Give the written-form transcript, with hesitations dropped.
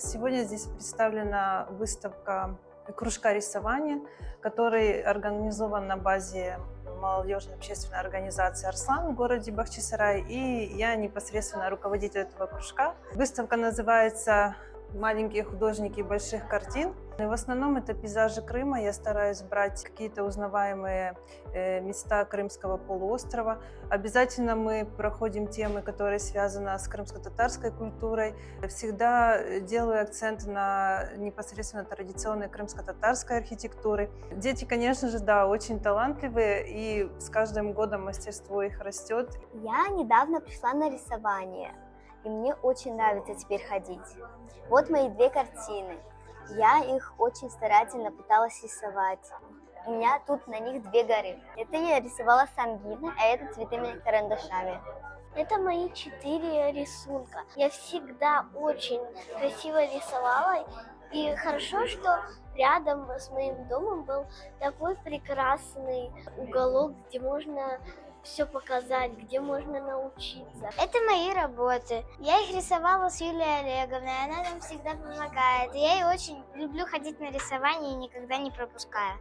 Сегодня здесь представлена выставка кружка рисования, который организован на базе молодежной общественной организации «Арслан» в городе Бахчисарай, и я непосредственно руководитель этого кружка. Выставка называется «Маленькие художники больших картин». И в основном это пейзажи Крыма. Я стараюсь брать какие-то узнаваемые места Крымского полуострова. Обязательно мы проходим темы, которые связаны с крымско-татарской культурой. Всегда делаю акцент на непосредственно традиционной крымско-татарской архитектуре. Дети, конечно же, да, очень талантливые, и с каждым годом мастерство их растет. Я недавно пришла на рисование, и мне очень нравится теперь ходить. Вот мои две картины. Я их очень старательно пыталась рисовать. У меня тут на них две горы. Это я рисовала сангины, а это цветными карандашами. Это мои 4 рисунка. Я всегда очень красиво рисовала. И хорошо, что рядом с моим домом был такой прекрасный уголок, где можно все показать, где можно научиться. Это мои работы. Я их рисовала с Юлией Олеговной, она нам всегда помогает. Я очень люблю ходить на рисование и никогда не пропускаю.